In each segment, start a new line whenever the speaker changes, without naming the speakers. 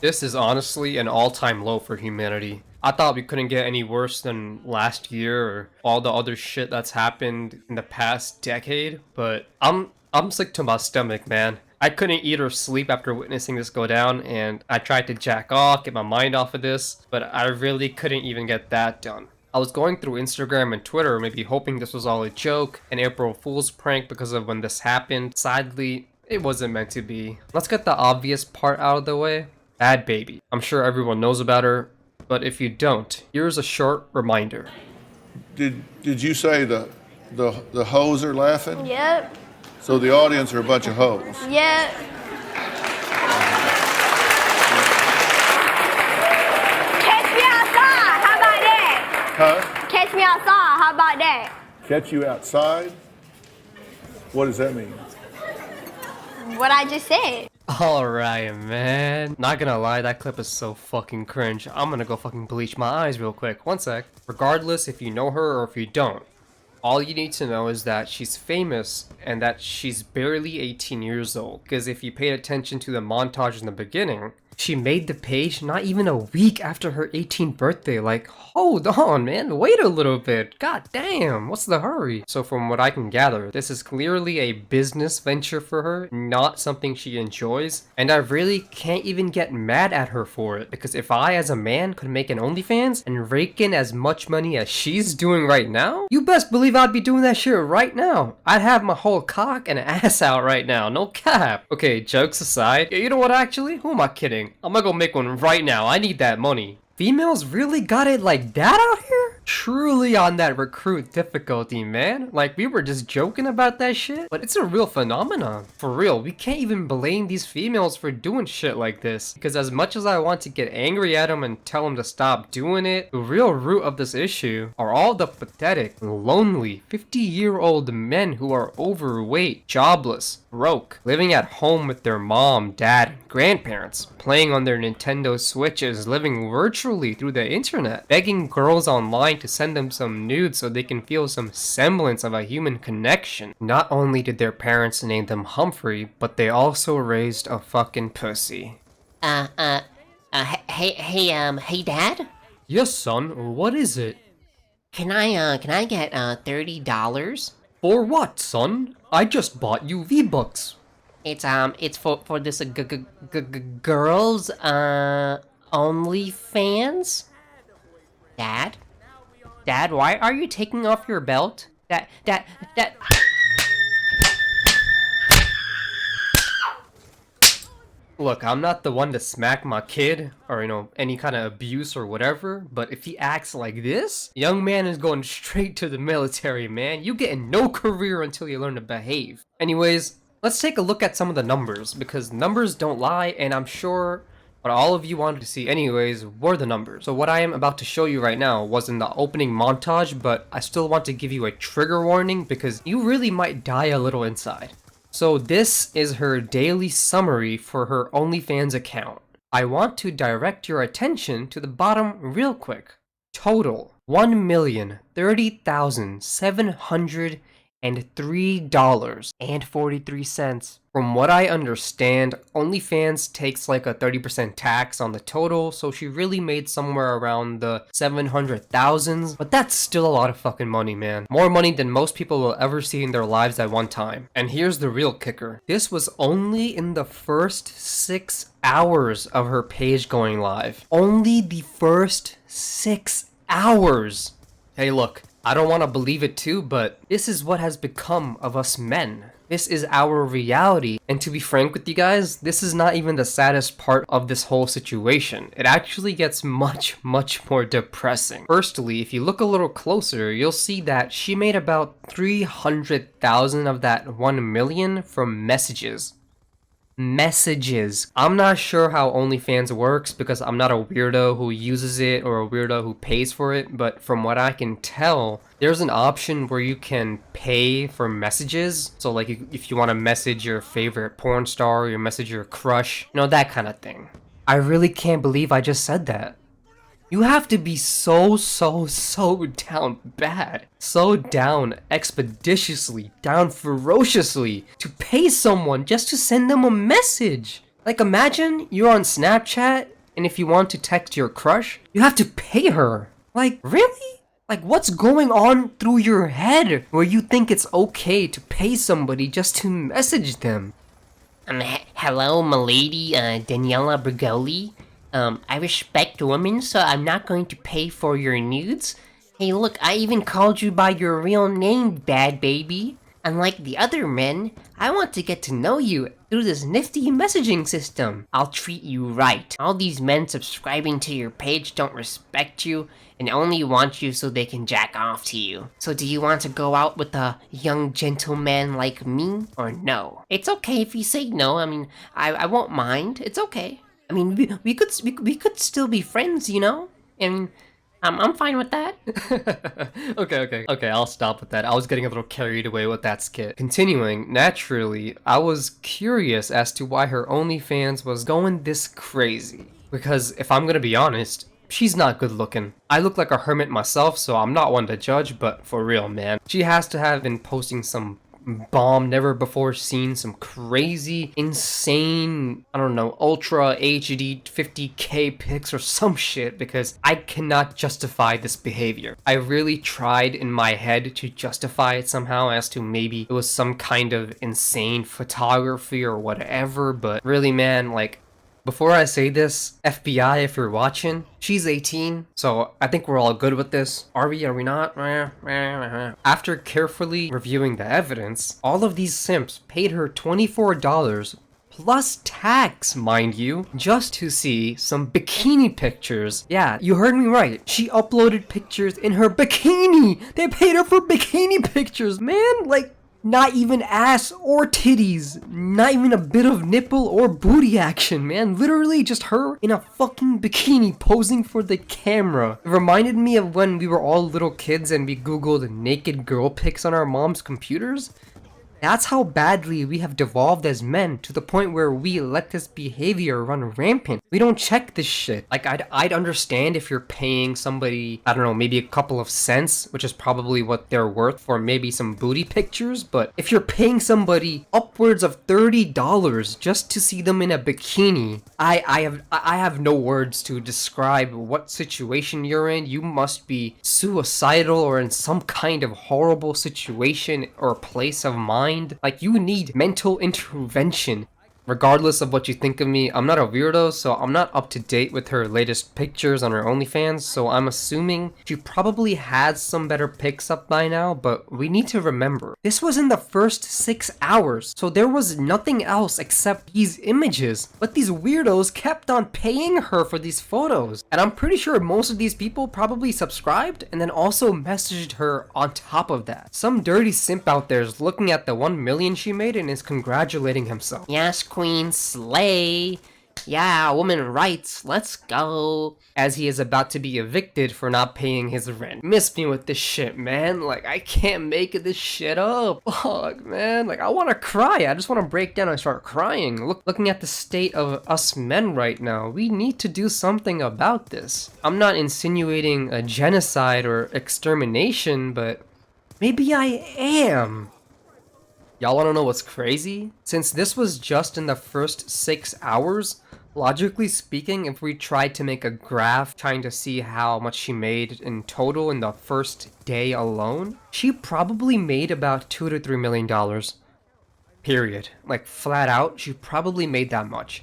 This is honestly an all-time low for humanity. I thought we couldn't get any worse than last year or all the other shit that's happened in the past decade, but I'm sick to my stomach, man. I couldn't eat or sleep after witnessing this go down, and I tried to jack off, get my mind off of this, but I really couldn't even get that done. I was going through Instagram and Twitter, maybe hoping this was all a joke, an April Fool's prank because of when this happened. Sadly, it wasn't meant to be. Let's get the obvious part out of the way. Bhadbhabie. I'm sure everyone knows about her, but if you don't, here's a short reminder.
Did you say the hoes are laughing?
Yep.
So the audience are a bunch of hoes.
Yep. Catch me outside. How about that?
Huh?
Catch me outside. How about that?
Catch you outside? What does that mean?
What I just said.
Alright, man. Not gonna lie, that clip is so fucking cringe. I'm gonna go fucking bleach my eyes real quick. One sec. Regardless if you know her or if you don't, all you need to know is that she's famous and that she's barely 18 years old. Because if you paid attention to the montage in the beginning, she made the page not even a week after her 18th birthday. Like, hold on, man. Wait a little bit. God damn. What's the hurry? So from what I can gather, this is clearly a business venture for her, not something she enjoys. And I really can't even get mad at her for it. Because if I, as a man, could make an OnlyFans and rake in as much money as she's doing right now, you best believe I'd be doing that shit right now. I'd have my whole cock and ass out right now. No cap. Okay, jokes aside. You know what, actually? Who am I kidding? I'm gonna go make one right now. I need that money. Females really got it like that out here? Truly on that recruit difficulty, man. Like, we were just joking about that shit, but it's a real phenomenon. For real, we can't even blame these females for doing shit like this. Because as much as I want to get angry at them and tell them to stop doing it, the real root of this issue are all the pathetic, lonely, 50-year-old men who are overweight, jobless, broke, living at home with their mom, dad, and grandparents, playing on their Nintendo Switches, living virtually through the internet, begging girls online to send them some nudes so they can feel some semblance of a human connection. Not only did their parents name them Humphrey, but they also raised a fucking pussy.
Hey, Dad?
Yes, son, what is it?
Can I get, $30?
For what, son? I just bought you V-Bucks.
It's for this, girls, OnlyFans? Dad, why are you taking off your belt? Dad.
Look, I'm not the one to smack my kid, or, any kind of abuse or whatever, but if he acts like this, young man is going straight to the military, man. You getting no career until you learn to behave. Anyways, let's take a look at some of the numbers, because numbers don't lie, and I'm sure what all of you wanted to see anyways were the numbers. So what I am about to show you right now was in the opening montage, but I still want to give you a trigger warning because you really might die a little inside. So this is her daily summary for her OnlyFans account. I want to direct your attention to the bottom real quick. Total $1,030,703.43. From what I understand, OnlyFans takes like a 30% tax on the total, so she really made somewhere around the 700,000s, but that's still a lot of fucking money, man. More money than most people will ever see in their lives at one time. And here's the real kicker. This was only in the first 6 hours of her page going live. Only the first 6 hours. Hey, look, I don't want to believe it too, but this is what has become of us men. This is our reality. And to be frank with you guys, this is not even the saddest part of this whole situation. It actually gets much more depressing. Firstly, if you look a little closer, you'll see that she made about 300,000 of that 1 million from messages. I'm not sure how OnlyFans works because I'm not a weirdo who uses it or a weirdo who pays for it, but from what I can tell, there's an option where you can pay for messages. So like if you want to message your favorite porn star or you message your crush, that kind of thing. I really can't believe I just said that. You have to be so down bad, so down expeditiously, down ferociously to pay someone just to send them a message. Like imagine you're on Snapchat And if you want to text your crush, you have to pay her. Like, really? Like, what's going on through your head where you think it's okay to pay somebody just to message them?
Hello, milady, Daniela Bergoli. I respect women, so I'm not going to pay for your nudes. Hey, look, I even called you by your real name, Bhadbhabie. Unlike the other men, I want to get to know you through this nifty messaging system. I'll treat you right. All these men subscribing to your page don't respect you and only want you so they can jack off to you. So do you want to go out with a young gentleman like me, or no? It's okay if you say no. I mean, I won't mind. It's okay. I mean, we could still be friends, you know? I mean, I'm fine with that.
Okay, I'll stop with that. I was getting a little carried away with that skit. Continuing, naturally, I was curious as to why her OnlyFans was going this crazy. Because if I'm gonna be honest, she's not good looking. I look like a hermit myself, so I'm not one to judge, but for real, man. She has to have been posting some bomb, never before seen, some crazy, insane, I don't know, ultra HD 50k pics or some shit, because I cannot justify this behavior. I really tried in my head to justify it somehow as to maybe it was some kind of insane photography or whatever, but really, man, like, before I say this, FBI, if you're watching, she's 18, so I think we're all good with this. Are we not? After carefully reviewing the evidence, all of these simps paid her $24 plus tax, mind you, just to see some bikini pictures. Yeah, you heard me right. She uploaded pictures in her bikini. They paid her for bikini pictures, man. Like, not even ass or titties, not even a bit of nipple or booty action, man. Literally just her in a fucking bikini posing for the camera. It reminded me of when we were all little kids and we googled naked girl pics on our mom's computers. That's how badly we have devolved as men, to the point where we let this behavior run rampant. We don't check this shit. Like, I'd understand if you're paying somebody, I don't know, maybe a couple of cents, which is probably what they're worth, for maybe some booty pictures, but if you're paying somebody upwards of $30 just to see them in a bikini, I have no words to describe what situation you're in. You must be suicidal or in some kind of horrible situation or place of mind. Like, you need mental intervention. Regardless of what you think of me, I'm not a weirdo, so I'm not up to date with her latest pictures on her OnlyFans, so I'm assuming she probably has some better pics up by now, but we need to remember, this was in the first 6 hours, so there was nothing else except these images, but these weirdos kept on paying her for these photos, and I'm pretty sure most of these people probably subscribed and then also messaged her on top of that. Some dirty simp out there is looking at the 1 million she made and is congratulating himself.
Yes, Queen, slay. Yeah, woman rights, let's go.
As he is about to be evicted for not paying his rent. Miss me with this shit, man. Like, I can't make this shit up. Fuck, man. Like, I want to cry. I just want to break down and start crying. Looking at the state of us men right now, we need to do something about this. I'm not insinuating a genocide or extermination, but maybe I am. Y'all wanna know what's crazy? Since this was just in the first 6 hours, logically speaking, if we tried to make a graph trying to see how much she made in total in the first day alone, she probably made about $2 to $3 million. Period. Like, flat out, she probably made that much.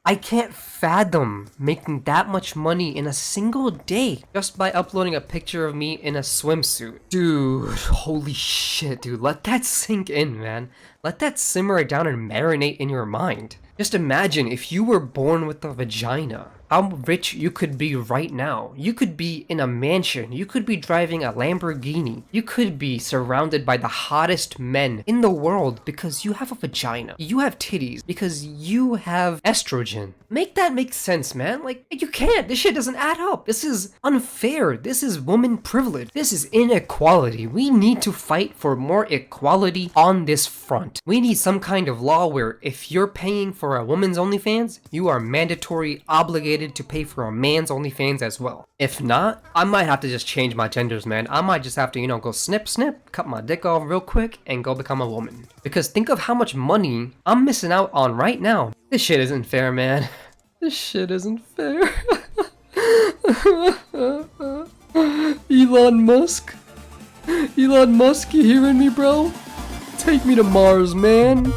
I can't fathom making that much money in a single day just by uploading a picture of me in a swimsuit. Dude, holy shit, dude. Let that sink in, man. Let that simmer down and marinate in your mind. Just imagine if you were born with a vagina. How rich you could be right now. You could be in a mansion. You could be driving a Lamborghini. You could be surrounded by the hottest men in the world because you have a vagina. You have titties because you have estrogen. Make that make sense, man. Like, you can't. This shit doesn't add up. This is unfair. This is woman privilege. This is inequality. We need to fight for more equality on this front. We need some kind of law where if you're paying for a woman's OnlyFans, you are mandatory obligated to pay for a man's OnlyFans as well. If not, I might have to just change my genders, man. I might just have to, go snip, cut my dick off real quick, and go become a woman. Because think of how much money I'm missing out on right now. This shit isn't fair, man. This shit isn't fair. Elon Musk? Elon Musk, you hearing me, bro? Take me to Mars, man.